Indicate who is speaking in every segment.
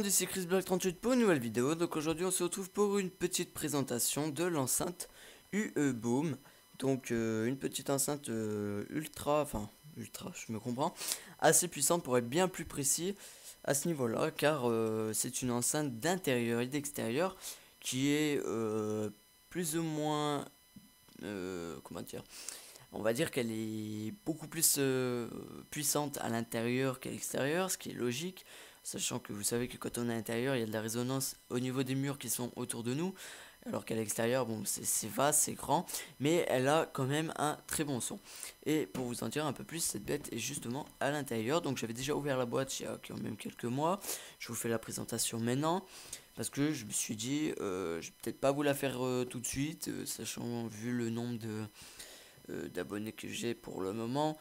Speaker 1: monde, ici ChrisBlack38 pour une nouvelle vidéo. Donc aujourd'hui on se retrouve pour une petite présentation de l'enceinte UE Boom. Donc une petite enceinte ultra, je me comprends, assez puissante pour être bien plus précis à ce niveau-là, car c'est une enceinte d'intérieur et d'extérieur qui est plus ou moins, comment dire, on va dire qu'elle est beaucoup plus puissante à l'intérieur qu'à l'extérieur, ce qui est logique, sachant que vous savez que quand on est à l'intérieur, il y a de la résonance au niveau des murs qui sont autour de nous, alors qu'à l'extérieur, bon, c'est vaste, c'est grand, mais elle a quand même un très bon son. Et pour vous en dire un peu plus, cette bête est justement à l'intérieur, donc j'avais déjà ouvert la boîte il y a quand même quelques mois, je vous fais la présentation maintenant, parce que je me suis dit, je vais peut-être pas vous la faire tout de suite, sachant vu le nombre d'abonnés que j'ai pour le moment.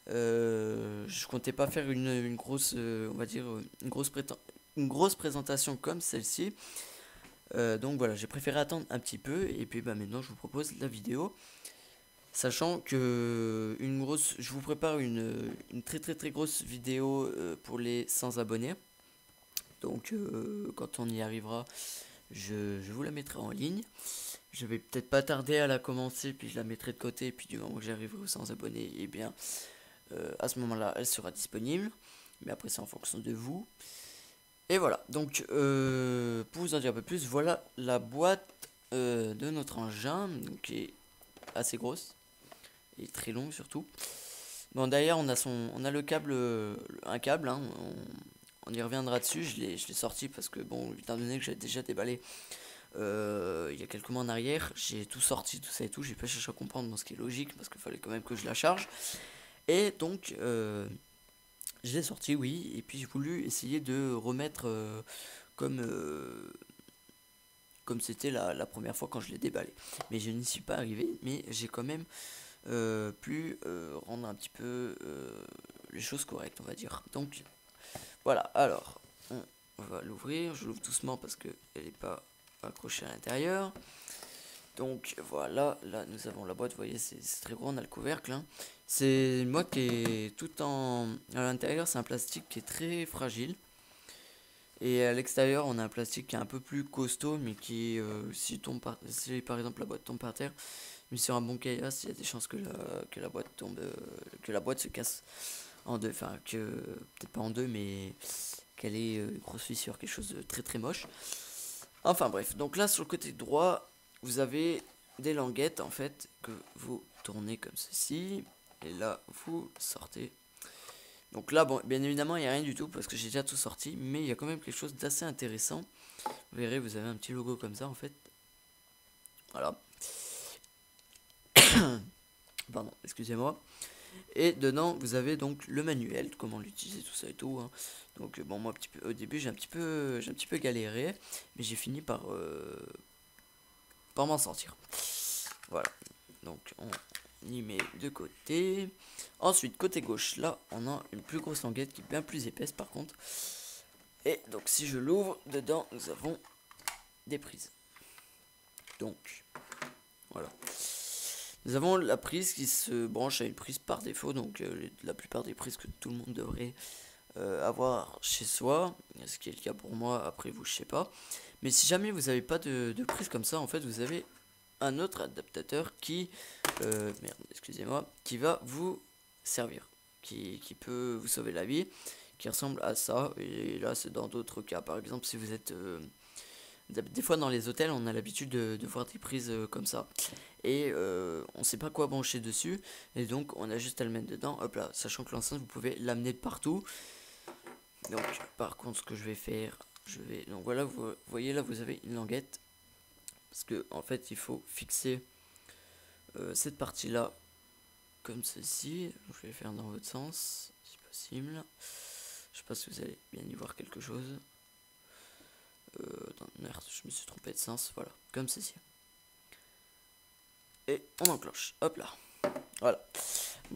Speaker 1: Je comptais pas faire une grosse, on va dire, une grosse présentation comme celle-ci. Donc voilà, j'ai préféré attendre un petit peu et puis bah maintenant je vous propose la vidéo. Sachant que je vous prépare une très grosse vidéo pour les 100 abonnés. Donc quand on y arrivera, je vous la mettrai en ligne. Je vais peut-être pas tarder à la commencer, puis je la mettrai de côté, et puis du moment que j'arriverai aux 100 abonnés, et bien à ce moment-là, elle sera disponible. Mais après, c'est en fonction de vous. Et voilà, donc pour vous en dire un peu plus, voilà la boîte de notre engin, donc, qui est assez grosse, et très longue surtout. Bon, d'ailleurs, on a le câble, un câble, hein, on y reviendra dessus, je l'ai sorti parce que, bon, étant donné que j'ai déjà déballé il y a quelques mois en arrière, j'ai tout sorti, tout ça et tout, j'ai pas cherché à comprendre, ce qui est logique parce qu'il fallait quand même que je la charge. Et donc je l'ai sorti, oui, et puis j'ai voulu essayer de remettre comme c'était la première fois quand je l'ai déballé. Mais je n'y suis pas arrivé, mais j'ai quand même pu rendre un petit peu les choses correctes, on va dire. Donc voilà, alors on va l'ouvrir, je l'ouvre doucement parce qu'elle n'est pas accrochée à l'intérieur. Donc voilà, là nous avons la boîte, vous voyez c'est très gros, on a le couvercle, hein. C'est une boîte qui est tout à l'intérieur, c'est un plastique qui est très fragile. Et à l'extérieur on a un plastique qui est un peu plus costaud, mais qui si par exemple la boîte tombe par terre, mais sur un bon caillasse, il y a des chances que la boîte tombe, que la boîte se casse en deux, enfin que peut-être pas en deux, mais qu'elle ait une grosse fissure, quelque chose de très moche. Enfin bref, donc là sur le côté droit, vous avez des languettes en fait que vous tournez comme ceci, et là vous sortez. Donc là, bon, bien évidemment, il n'y a rien du tout parce que j'ai déjà tout sorti, mais il y a quand même quelque chose d'assez intéressant. Vous verrez, vous avez un petit logo comme ça en fait. Voilà. Pardon, excusez-moi. Et dedans, vous avez donc le manuel, comment l'utiliser, tout ça et tout, hein. Donc bon, moi au début, j'ai un petit peu galéré, mais j'ai fini par m'en sortir. Voilà. Donc on y met de côté. Ensuite, côté gauche, là, on a une plus grosse languette qui est bien plus épaisse par contre. Et donc si je l'ouvre, dedans, nous avons des prises. Donc, voilà. Nous avons la prise qui se branche à une prise par défaut, donc la plupart des prises que tout le monde devrait avoir chez soi, ce qui est le cas pour moi, après vous je sais pas. Mais si jamais vous n'avez pas de prise comme ça, en fait vous avez un autre adaptateur qui, merde, excusez-moi, qui va vous servir, qui peut vous sauver la vie, qui ressemble à ça. Et là c'est dans d'autres cas, par exemple si vous êtes des fois dans les hôtels on a l'habitude de voir des prises comme ça, et on sait pas quoi brancher dessus, et donc on a juste à le mettre dedans, hop là, sachant que l'enceinte vous pouvez l'amener de partout. Donc par contre ce que je vais faire, donc voilà, vous voyez là vous avez une languette, parce que en fait il faut fixer cette partie là comme ceci. Je vais faire dans votre sens si possible, je sais pas si vous allez bien y voir quelque chose. Merde, je me suis trompé de sens, voilà, comme ceci. Et on enclenche, hop là, voilà.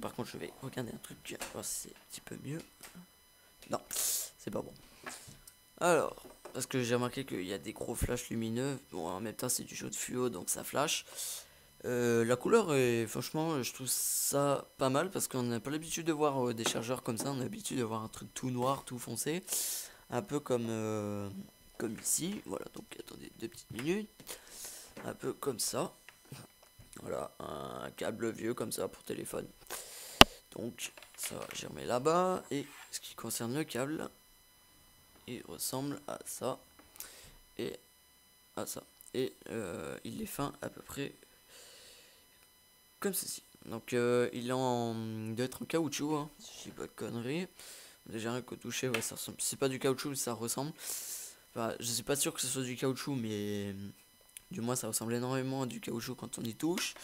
Speaker 1: Par contre je vais regarder un truc, voir si c'est un petit peu mieux. Non, c'est pas bon. Alors, parce que j'ai remarqué qu'il y a des gros flashs lumineux. Bon, en même temps, c'est du jaune fluo, donc ça flash. La couleur est, franchement, je trouve ça pas mal parce qu'on n'a pas l'habitude de voir des chargeurs comme ça. On a l'habitude de voir un truc tout noir, tout foncé. un peu comme ici. Voilà, donc attendez 2 petites minutes. Un peu comme ça. Voilà, un câble vieux comme ça pour téléphone. Donc ça, j'y remets là-bas. Et ce qui concerne le câble, il ressemble à ça et à ça. Et il est fin à peu près comme ceci. Donc il doit être en caoutchouc, hein, si je dis pas de conneries. Déjà rien qu'au toucher, ouais, ça ressemble. C'est pas du caoutchouc, ça ressemble. Enfin, je suis pas sûr que ce soit du caoutchouc, mais du moins ça ressemble énormément à du caoutchouc quand on y touche.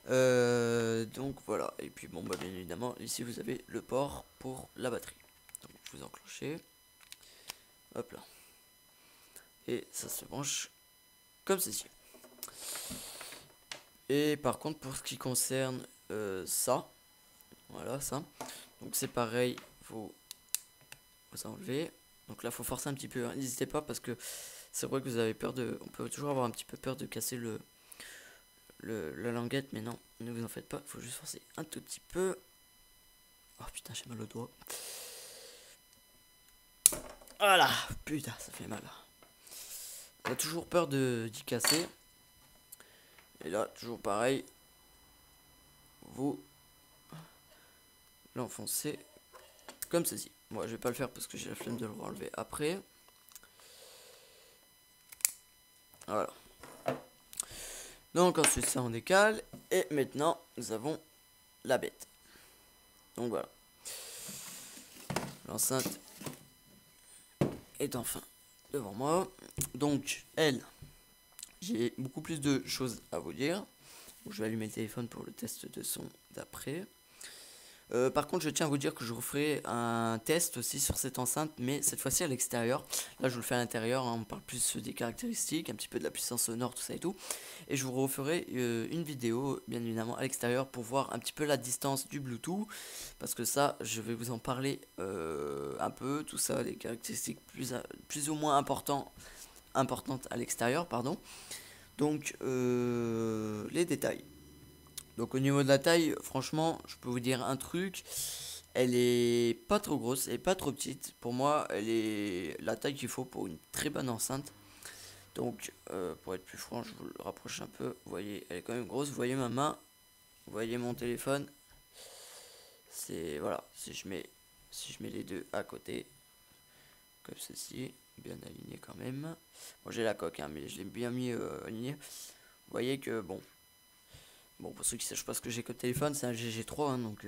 Speaker 1: Donc voilà. Et puis bon, bah bien évidemment, ici vous avez le port pour la batterie. Donc vous enclenchez. Hop là. Et ça se branche comme ceci. Et par contre, pour ce qui concerne ça, voilà ça. Donc c'est pareil, vous enlevez. Donc là, faut forcer un petit peu. Hein. N'hésitez pas parce que c'est vrai que vous avez peur de. On peut toujours avoir un petit peu peur de casser la languette, mais non, ne vous en faites pas. Il faut juste forcer un tout petit peu. Oh putain, j'ai mal au doigt. Voilà, putain, ça fait mal. On a toujours peur d'y casser. Et là, toujours pareil. Vous l'enfoncez comme ceci. Moi, je vais pas le faire parce que j'ai la flemme de le renlever après. Voilà. Donc ensuite ça on décale. Et maintenant nous avons la bête. Donc voilà. L'enceinte est enfin devant moi. Donc elle, j'ai beaucoup plus de choses à vous dire. Je vais allumer le téléphone pour le test de son d'après. Par contre, je tiens à vous dire que je referai un test aussi sur cette enceinte, mais cette fois-ci à l'extérieur. Là, je vous le fais à l'intérieur, hein, on parle plus des caractéristiques, un petit peu de la puissance sonore, tout ça et tout. Et je vous referai une vidéo, bien évidemment, à l'extérieur pour voir un petit peu la distance du Bluetooth. Parce que ça, je vais vous en parler un peu, tout ça, les caractéristiques plus ou moins importantes à l'extérieur, pardon. Donc, les détails. Donc au niveau de la taille, franchement, je peux vous dire un truc. Elle est pas trop grosse, elle est pas trop petite. Pour moi, elle est la taille qu'il faut pour une très bonne enceinte. Donc, pour être plus franc, je vous le rapproche un peu. Vous voyez, elle est quand même grosse. Vous voyez ma main, vous voyez mon téléphone. C'est voilà, si je mets les deux à côté, comme ceci, bien aligné quand même. Bon, j'ai la coque, hein, mais je l'ai bien mis aligné. Vous voyez que bon. Bon, pour ceux qui ne sachent pas ce que j'ai comme téléphone, c'est un GG3, hein, donc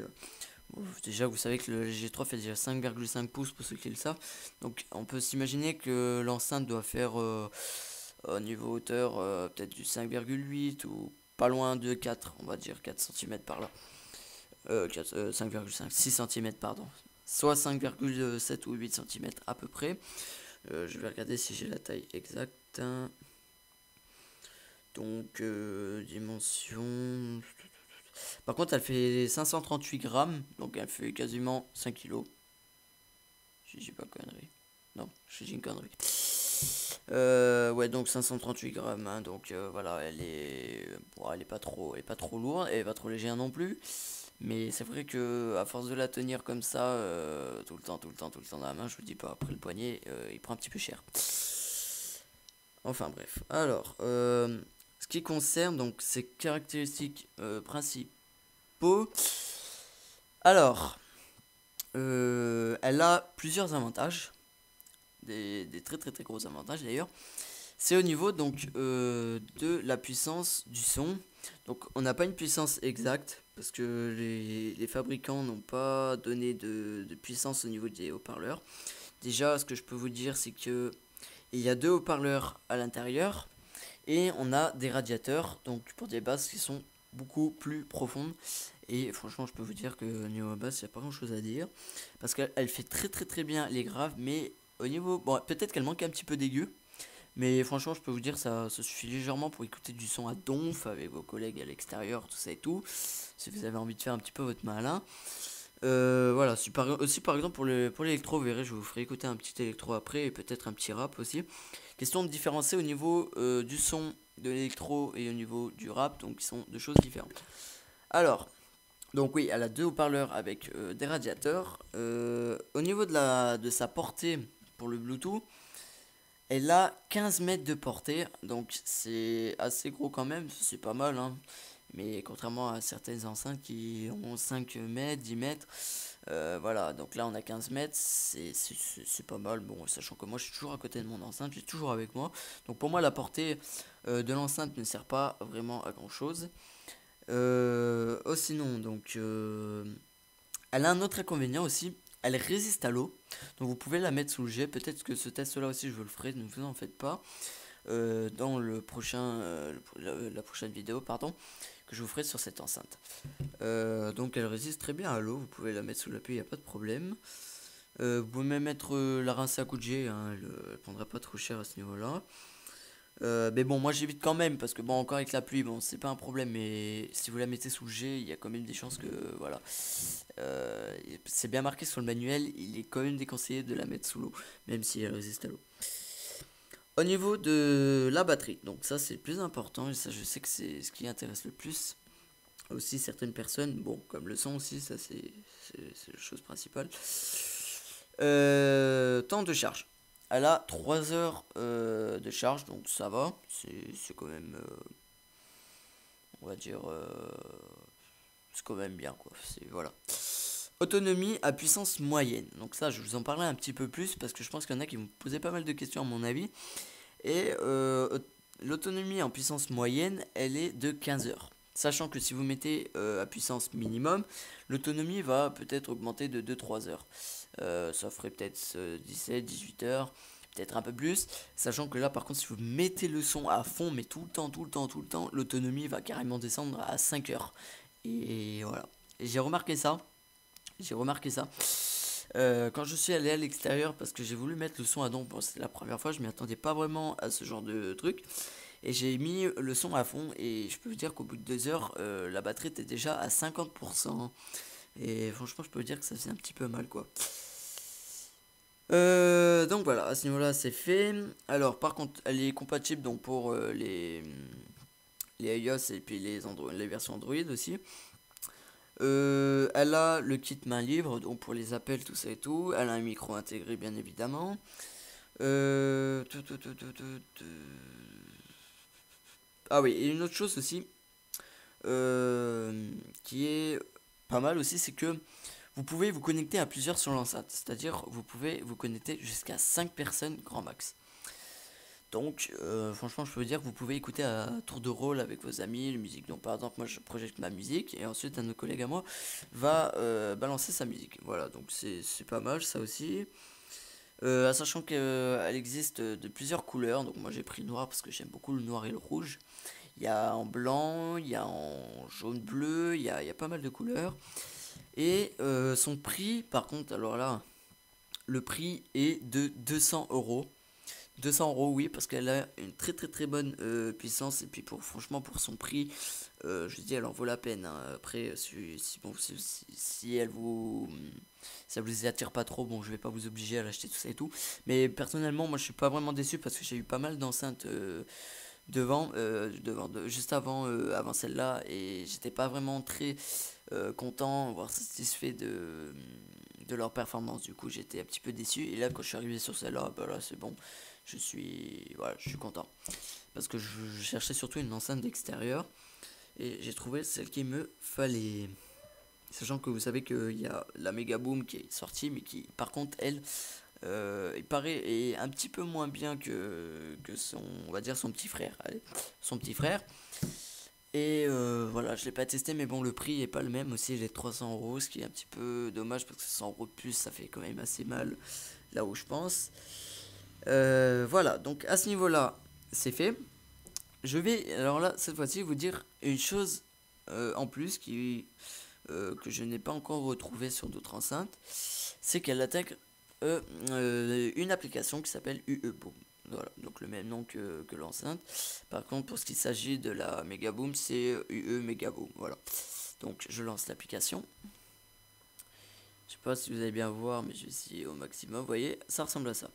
Speaker 1: bon, déjà vous savez que le GG3 fait déjà 5,5 pouces pour ceux qui le savent. Donc on peut s'imaginer que l'enceinte doit faire au niveau hauteur peut-être du 5,8 ou pas loin de 4, on va dire 4 cm par là. 5,5, 6 cm pardon. Soit 5,7 ou 8 cm à peu près. Je vais regarder si j'ai la taille exacte. Donc, dimension. Par contre, elle fait 538 grammes. Donc, elle fait quasiment 5 kilos. Je dis pas connerie. Non, je dis une connerie. Ouais, donc 538 grammes. Hein, donc, voilà, bon, elle est pas trop lourde. Elle est pas trop légère non plus. Mais c'est vrai que à force de la tenir comme ça, tout le temps dans la main, je vous dis pas, après le poignet, il prend un petit peu cher. Enfin bref. Alors, ce qui concerne donc ses caractéristiques principaux. Alors, elle a plusieurs avantages, des très gros avantages d'ailleurs. C'est au niveau donc de la puissance du son. Donc on n'a pas une puissance exacte parce que les fabricants n'ont pas donné de puissance au niveau des haut-parleurs. Déjà, ce que je peux vous dire, c'est que il y a 2 haut-parleurs à l'intérieur. Et on a des radiateurs, donc pour des basses qui sont beaucoup plus profondes. Et franchement, je peux vous dire que au niveau basse, il n'y a pas grand chose à dire. Parce qu'elle fait très bien les graves, mais au niveau. Bon, peut-être qu'elle manque un petit peu d'aigu. Mais franchement, je peux vous dire, ça suffit légèrement pour écouter du son à donf avec vos collègues à l'extérieur, tout ça et tout. Si vous avez envie de faire un petit peu votre malin. Voilà, aussi par exemple pour l'électro, vous verrez, je vous ferai écouter un petit électro après et peut-être un petit rap aussi. Question de différencier au niveau du son de l'électro et au niveau du rap, donc ils sont 2 choses différentes. Alors, donc oui, elle a 2 haut-parleurs avec des radiateurs. Au niveau de sa portée pour le Bluetooth. Elle a 15 mètres de portée, donc c'est assez gros quand même, c'est pas mal, hein. Mais contrairement à certaines enceintes qui ont 5 mètres, 10 mètres, voilà, donc là on a 15 mètres, c'est pas mal. Bon, sachant que moi je suis toujours à côté de mon enceinte, je suis toujours avec moi. Donc pour moi la portée de l'enceinte ne sert pas vraiment à grand chose. Oh sinon, donc elle a un autre inconvénient aussi, elle résiste à l'eau. Donc vous pouvez la mettre sous le jet, peut-être que ce test là aussi je le ferai, ne vous en faites pas. Dans le prochain, la prochaine vidéo, pardon, que je vous ferai sur cette enceinte. Donc elle résiste très bien à l'eau, vous pouvez la mettre sous la pluie, il n'y a pas de problème. Vous pouvez même mettre la rincer à coup de jet, hein, elle prendra pas trop cher à ce niveau-là. Mais bon, moi j'évite quand même, parce que bon, encore avec la pluie, bon, c'est pas un problème, mais si vous la mettez sous le jet, il y a quand même des chances que, voilà. C'est bien marqué sur le manuel, il est quand même déconseillé de la mettre sous l'eau, même si elle résiste à l'eau. Au niveau de la batterie, donc ça c'est le plus important, et ça je sais que c'est ce qui intéresse le plus aussi certaines personnes, bon comme le son aussi, ça c'est la chose principale. Temps de charge, elle a 3 heures de charge, donc ça va, c'est quand même, on va dire, c'est quand même bien quoi, c'est voilà. Autonomie à puissance moyenne, donc ça je vous en parlais un petit peu plus parce que je pense qu'il y en a qui me posaient pas mal de questions à mon avis. Et l'autonomie en puissance moyenne, elle est de 15 heures. Sachant que si vous mettez à puissance minimum, l'autonomie va peut-être augmenter de 2-3 heures. Ça ferait peut-être 17-18 heures, peut-être un peu plus. Sachant que là, par contre, si vous mettez le son à fond, mais tout le temps, tout le temps, tout le temps, l'autonomie va carrément descendre à 5 heures. Et voilà. Et j'ai remarqué ça. Quand je suis allé à l'extérieur parce que j'ai voulu mettre le son à don, bon, c'était la première fois, je m'y attendais pas vraiment à ce genre de truc. Et j'ai mis le son à fond et je peux vous dire qu'au bout de 2 heures, la batterie était déjà à 50%. Et franchement, je peux vous dire que ça faisait un petit peu mal quoi. Donc voilà, à ce niveau-là, c'est fait. Alors par contre, elle est compatible donc pour les iOS et puis les versions Android aussi. Elle a le kit main libre, donc pour les appels, tout ça et tout. Elle a un micro intégré, bien évidemment. Euh, tu- tu- tu- tu- tu- tu- Ah oui, et une autre chose aussi, qui est pas mal aussi, c'est que vous pouvez vous connecter à plusieurs sur l'enceinte. C'est-à-dire, vous pouvez vous connecter jusqu'à 5 personnes grand max. Donc, franchement, je peux vous dire que vous pouvez écouter à tour de rôle avec vos amis la musique. Donc, par exemple, moi, je projette ma musique et ensuite, un de nos collègues à moi va balancer sa musique. Voilà, donc c'est pas mal, ça aussi. Sachant qu'elle existe de plusieurs couleurs. Donc, moi, j'ai pris le noir parce que j'aime beaucoup le noir et le rouge. Il y a en blanc, il y a en jaune-bleu, il y a pas mal de couleurs. Et son prix, par contre, alors là, le prix est de 200 euros. 200 euros, oui, parce qu'elle a une très très très bonne puissance. Et puis franchement, pour son prix, je dis, elle en vaut la peine, hein. Après, si elle vous. Ça vous attire pas trop, bon, je vais pas vous obliger à l'acheter tout ça et tout. Mais personnellement, moi je suis pas vraiment déçu parce que j'ai eu pas mal d'enceintes juste avant celle-là. Et j'étais pas vraiment très content, voire satisfait de leur performance. Du coup, j'étais un petit peu déçu. Et là, quand je suis arrivé sur celle-là, bah là, c'est bon. Voilà, je suis content. Parce que je cherchais surtout une enceinte d'extérieur. Et j'ai trouvé celle qu'il me fallait. Sachant que vous savez qu'il y a la Megaboom qui est sortie, mais qui, par contre, elle, il paraît, est un petit peu moins bien que son, on va dire, son petit frère. Allez, son petit frère. Et voilà, je l'ai pas testé, mais bon, le prix est pas le même aussi, il est 300 euros, ce qui est un petit peu dommage parce que 100 euros de plus, ça fait quand même assez mal là où je pense. Voilà, donc à ce niveau-là, c'est fait. Je vais, alors là, cette fois-ci, vous dire une chose en plus que je n'ai pas encore retrouvé sur d'autres enceintes, c'est qu'elle intègre une application qui s'appelle UEBoom. Voilà, donc le même nom que l'enceinte. Par contre, pour ce qui s'agit de la Megaboom, c'est UE Megaboom. Voilà. Donc je lance l'application. Je sais pas si vous allez bien voir, mais je vais essayer au maximum. Vous voyez, ça ressemble à ça.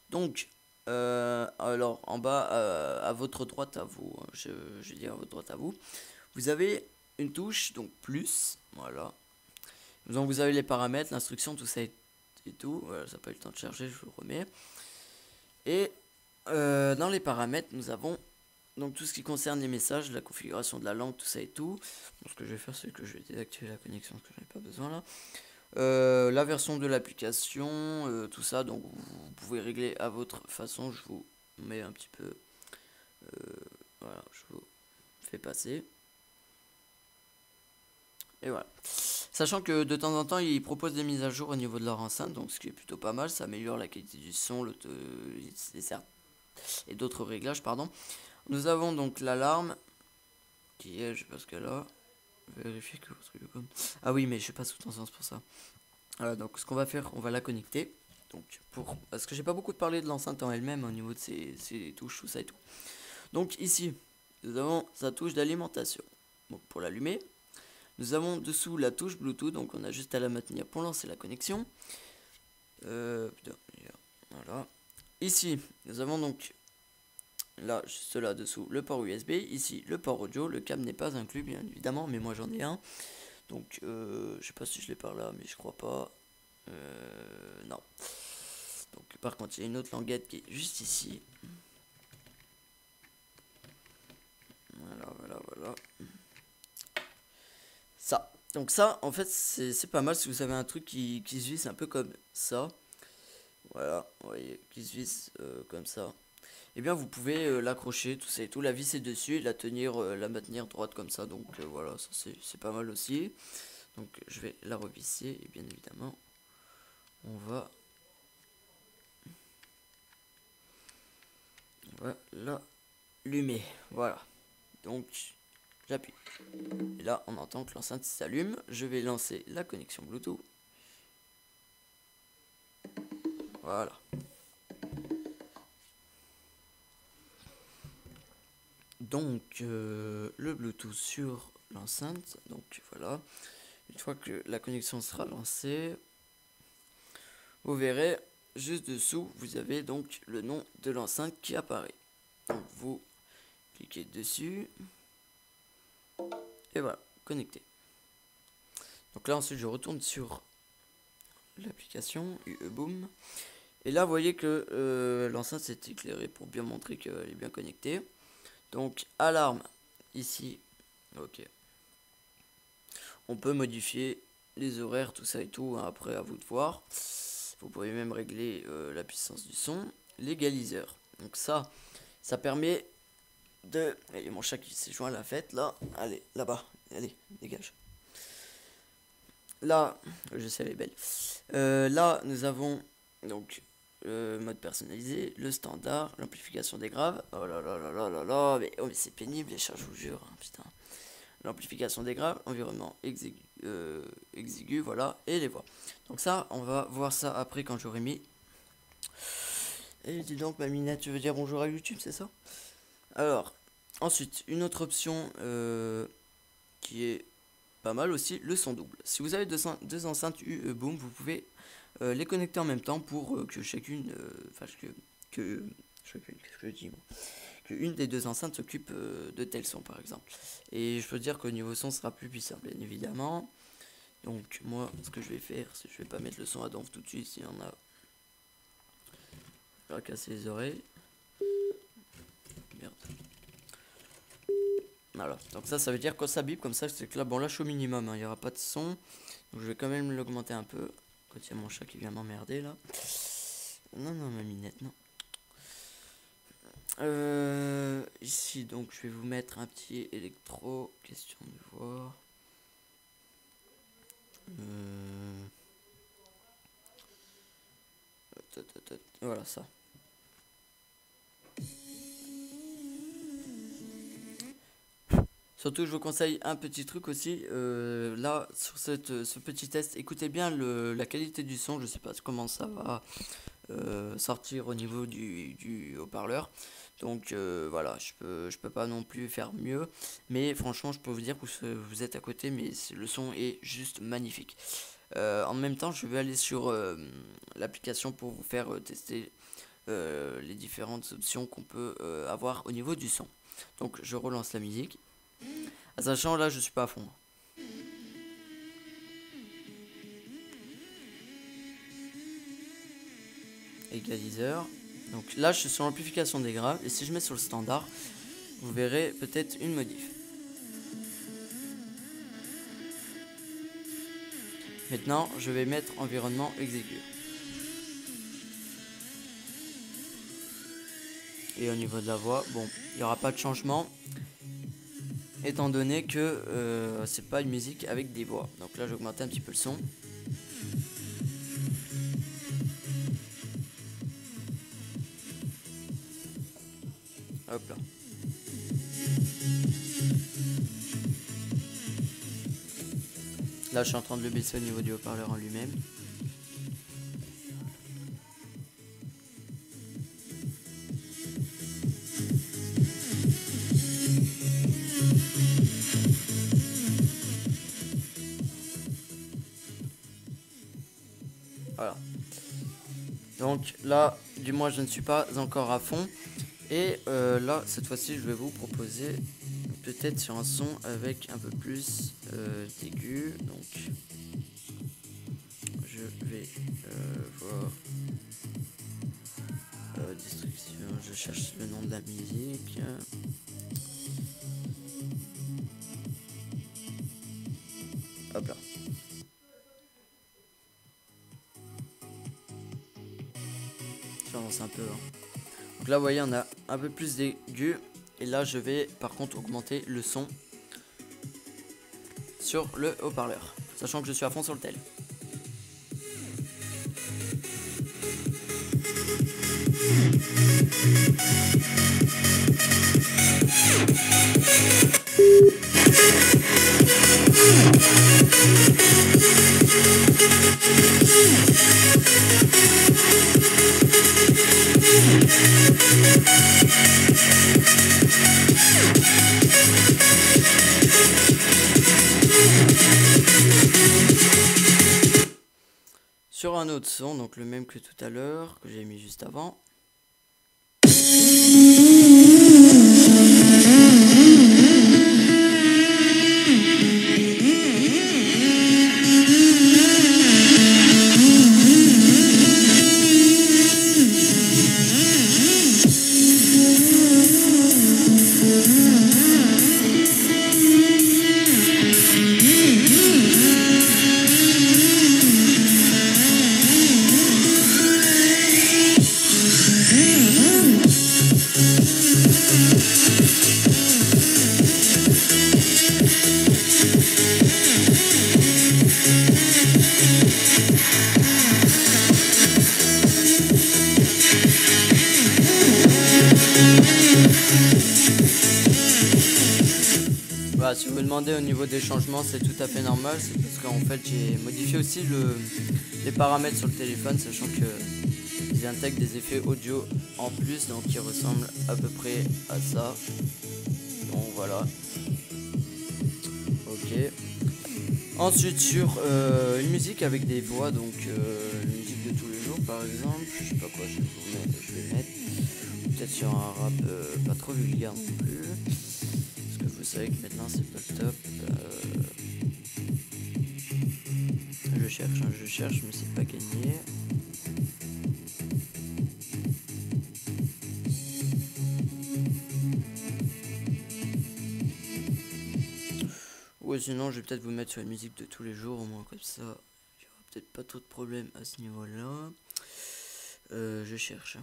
Speaker 1: Donc, alors en bas, à votre droite à vous, hein, je vais dire à votre droite à vous, vous avez une touche, donc plus, voilà. Donc vous avez les paramètres, l'instruction, tout ça et tout. Voilà, ça n'a pas eu le temps de charger, je vous le remets. Et dans les paramètres, nous avons donc tout ce qui concerne les messages, la configuration de la langue, tout ça et tout. Donc, ce que je vais faire, c'est que je vais désactiver la connexion parce que j'en ai pas besoin là. La version de l'application, tout ça, donc vous pouvez régler à votre façon. Je vous mets un petit peu, voilà, je vous fais passer. Et voilà. Sachant que de temps en temps, ils proposent des mises à jour au niveau de leur enceinte, donc ce qui est plutôt pas mal, ça améliore la qualité du son, et d'autres réglages, pardon. Nous avons donc l'alarme, qui est, je sais pas ce qu'elle a, vérifier que votre Ucom. Ah oui, mais je sais pas sous tension pour ça. Voilà, donc ce qu'on va faire, on va la connecter. Donc parce que j'ai pas beaucoup parlé de l'enceinte en elle-même au niveau de ses touches, tout ça et tout. Donc ici, nous avons sa touche d'alimentation. Donc pour l'allumer, nous avons dessous la touche Bluetooth, donc on a juste à la maintenir pour lancer la connexion. Voilà. Ici, nous avons donc là, juste là dessous, le port USB. Ici, le port audio. Le câble n'est pas inclus, bien évidemment, mais moi j'en ai un. Donc, je sais pas si je l'ai par là, mais je crois pas. Non. Donc, par contre, il y a une autre languette qui est juste ici. Voilà. Ça. Donc ça, en fait, c'est pas mal si vous avez un truc qui se visse un peu comme ça. Voilà, vous voyez, qui se visse comme ça. Et bien, vous pouvez l'accrocher, tout ça et tout, la visser dessus et la tenir, la maintenir droite comme ça. Donc voilà, ça c'est pas mal aussi. Donc je vais la revisser et bien évidemment, on va l'allumer. Voilà. Donc j'appuie. Et là, on entend que l'enceinte s'allume. Je vais lancer la connexion Bluetooth. Voilà. Donc le Bluetooth sur l'enceinte. Donc voilà. Une fois que la connexion sera lancée, vous verrez juste dessous, vous avez donc le nom de l'enceinte qui apparaît. Donc vous cliquez dessus. Et voilà, connecté. Donc là ensuite je retourne sur l'application UEBoom. Et là vous voyez que l'enceinte s'est éclairée pour bien montrer qu'elle est bien connectée. Donc alarme ici. Ok. On peut modifier les horaires, tout ça et tout, hein, après à vous de voir. Vous pouvez même régler la puissance du son. L'égaliseur. Donc ça permet de... Il y a mon chat qui s'est joint à la fête là. Allez, là-bas. Allez, dégage. Là, je sais, elle est belle. Là, nous avons donc le mode personnalisé, le standard, l'amplification des graves. Oh là là là là là là, mais c'est pénible les chats, je vous jure, hein, putain. L'amplification des graves, environnement exigu, voilà, et les voix. Donc ça, on va voir ça après quand j'aurai mis. Et dis donc, ma minette, tu veux dire bonjour à YouTube, c'est ça? Alors, ensuite, une autre option qui est pas mal aussi, le son double. Si vous avez deux enceintes UEBoom, vous pouvez les connecter en même temps pour que chacune, qu'est-ce que je dis moi, qu'une des deux enceintes s'occupe de tel son par exemple. Et je peux dire qu'au niveau son, ce sera plus puissant, bien évidemment. Donc moi, ce que je vais faire, c'est que je vais pas mettre le son à donf tout de suite, s'il y en a. Je vais casser les oreilles. Merde. Voilà, donc ça veut dire quand ça bip comme ça, c'est que là, bon là je suis au minimum, hein, il n'y aura pas de son. Donc je vais quand même l'augmenter un peu. Quand il y a mon chat qui vient m'emmerder là. Non, ma minette, non. Ici, donc je vais vous mettre un petit électro, question de voir. Voilà ça. Surtout, je vous conseille un petit truc aussi. Là, sur ce petit test, écoutez bien la qualité du son. Je sais pas comment ça va sortir au niveau du haut-parleur. Donc voilà, je peux pas non plus faire mieux. Mais franchement, je peux vous dire que vous êtes à côté, mais le son est juste magnifique. En même temps, je vais aller sur l'application pour vous faire tester les différentes options qu'on peut avoir au niveau du son. Donc je relance la musique. Sachant là, je suis pas à fond. égaliseur. Donc là je suis sur l'amplification des graves, et si je mets sur le standard, vous verrez peut-être une modif. Maintenant je vais mettre environnement exigu. Et au niveau de la voix, bon, il n'y aura pas de changement, étant donné que c'est pas une musique avec des voix. Donc là, j'ai augmenté un petit peu le son. Hop là. Là, je suis en train de le baisser au niveau du haut-parleur en lui-même. Voilà. Donc là, du moins, je ne suis pas encore à fond. Et là, cette fois-ci, je vais vous proposer peut-être sur un son avec un peu plus d'aigu. Donc, je vais voir description. Je cherche le nom de la musique. Hop là. J'avance un peu. Donc là, vous voyez, on a un peu plus d'aigu. Et là, je vais par contre augmenter le son sur le haut-parleur, sachant que je suis à fond sur le tel. Sur un autre son, donc le même que tout à l'heure, que j'ai mis juste avant. Voilà, si vous me demandez au niveau des changements, c'est tout à fait normal, c'est parce qu'en fait j'ai modifié aussi les paramètres sur le téléphone, sachant que ils intègrent des effets audio en plus, donc qui ressemblent à peu près à ça. Donc voilà. Ok. Ensuite sur une musique avec des voix, donc une musique de tous les jours par exemple, je sais pas quoi je vais mettre. Peut-être sur un rap pas trop vulgaire non plus. Parce que vous savez que maintenant c'est pas le top. Je cherche mais c'est pas gagné. Ouais, sinon je vais peut-être vous mettre sur une musique de tous les jours, au moins comme ça il y aura peut-être pas trop de problèmes à ce niveau là. Je cherche.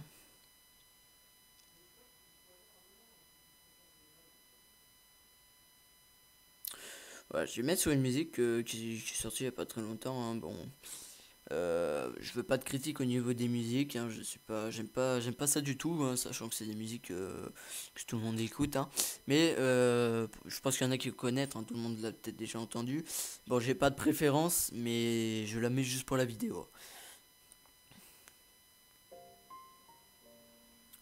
Speaker 1: Voilà, je vais mettre sur une musique qui est sortie il n'y a pas très longtemps. Hein. Bon, je veux pas de critique au niveau des musiques. Hein. Je suis pas, j'aime pas ça du tout, hein, sachant que c'est des musiques que tout le monde écoute. Hein. Mais je pense qu'il y en a qui connaissent. Hein, tout le monde l'a peut-être déjà entendu. Bon, j'ai pas de préférence, mais je la mets juste pour la vidéo.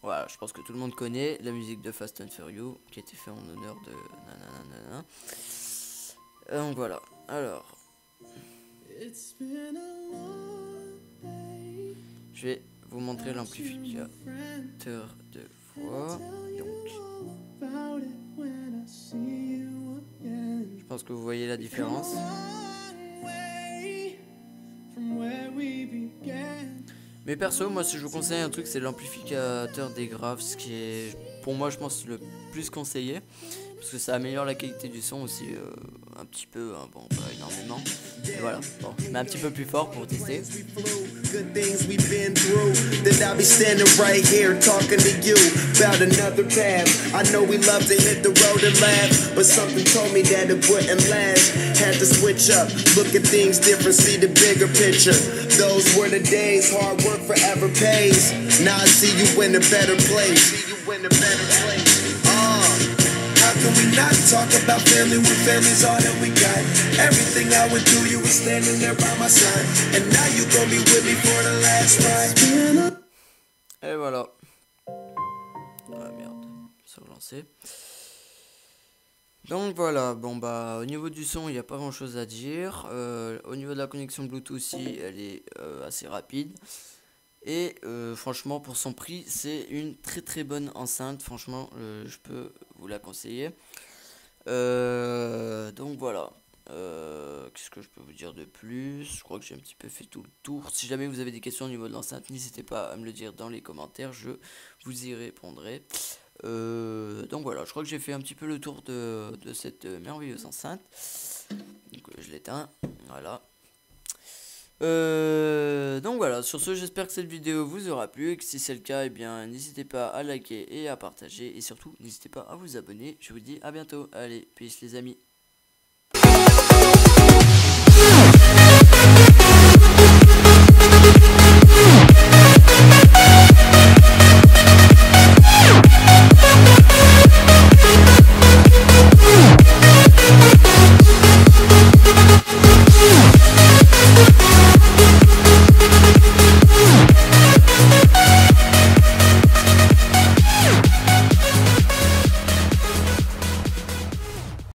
Speaker 1: Voilà, je pense que tout le monde connaît la musique de Fast and Furious qui a été fait en honneur de nanana. Donc voilà, alors je vais vous montrer l'amplificateur de voix. Donc je pense que vous voyez la différence. Mais perso, moi, si je vous conseille un truc, c'est l'amplificateur des graves, ce qui est, pour moi, je pense, le plus conseillé. Parce que ça améliore la qualité du son aussi, un petit peu, hein, bon, pas énormément. Et voilà, bon, je mets un petit peu plus fort pour tester.
Speaker 2: Good things we've been through, that I'll be standing right here talking to you about another path. I know we love to hit the road and laugh, but something told me that it wouldn't last. Had to switch up, look at things different, see the bigger picture. Those were the days, hard work forever pays. Now I see you in a better place. How can we not talk about family when family's all that we got? Everything I went through, you were standing there by my side, and now you gon' be with me for the last ride.
Speaker 1: Et voilà. Ah merde, ça va lancer. Donc voilà, bon bah au niveau du son il n'y a pas grand chose à dire. Au niveau de la connexion Bluetooth aussi, elle est assez rapide. Et franchement pour son prix c'est une très bonne enceinte. Franchement je peux vous la conseiller. Donc voilà. Qu'est-ce que je peux vous dire de plus? Je crois que j'ai un petit peu fait tout le tour. Si jamais vous avez des questions au niveau de l'enceinte, n'hésitez pas à me le dire dans les commentaires, je vous y répondrai. Donc voilà, je crois que j'ai fait un petit peu le tour de cette merveilleuse enceinte. Donc je l'éteins, voilà. Donc voilà, sur ce j'espère que cette vidéo vous aura plu et que si c'est le cas, eh bien n'hésitez pas à liker et à partager et surtout n'hésitez pas à vous abonner. Je vous dis à bientôt, allez, peace les amis.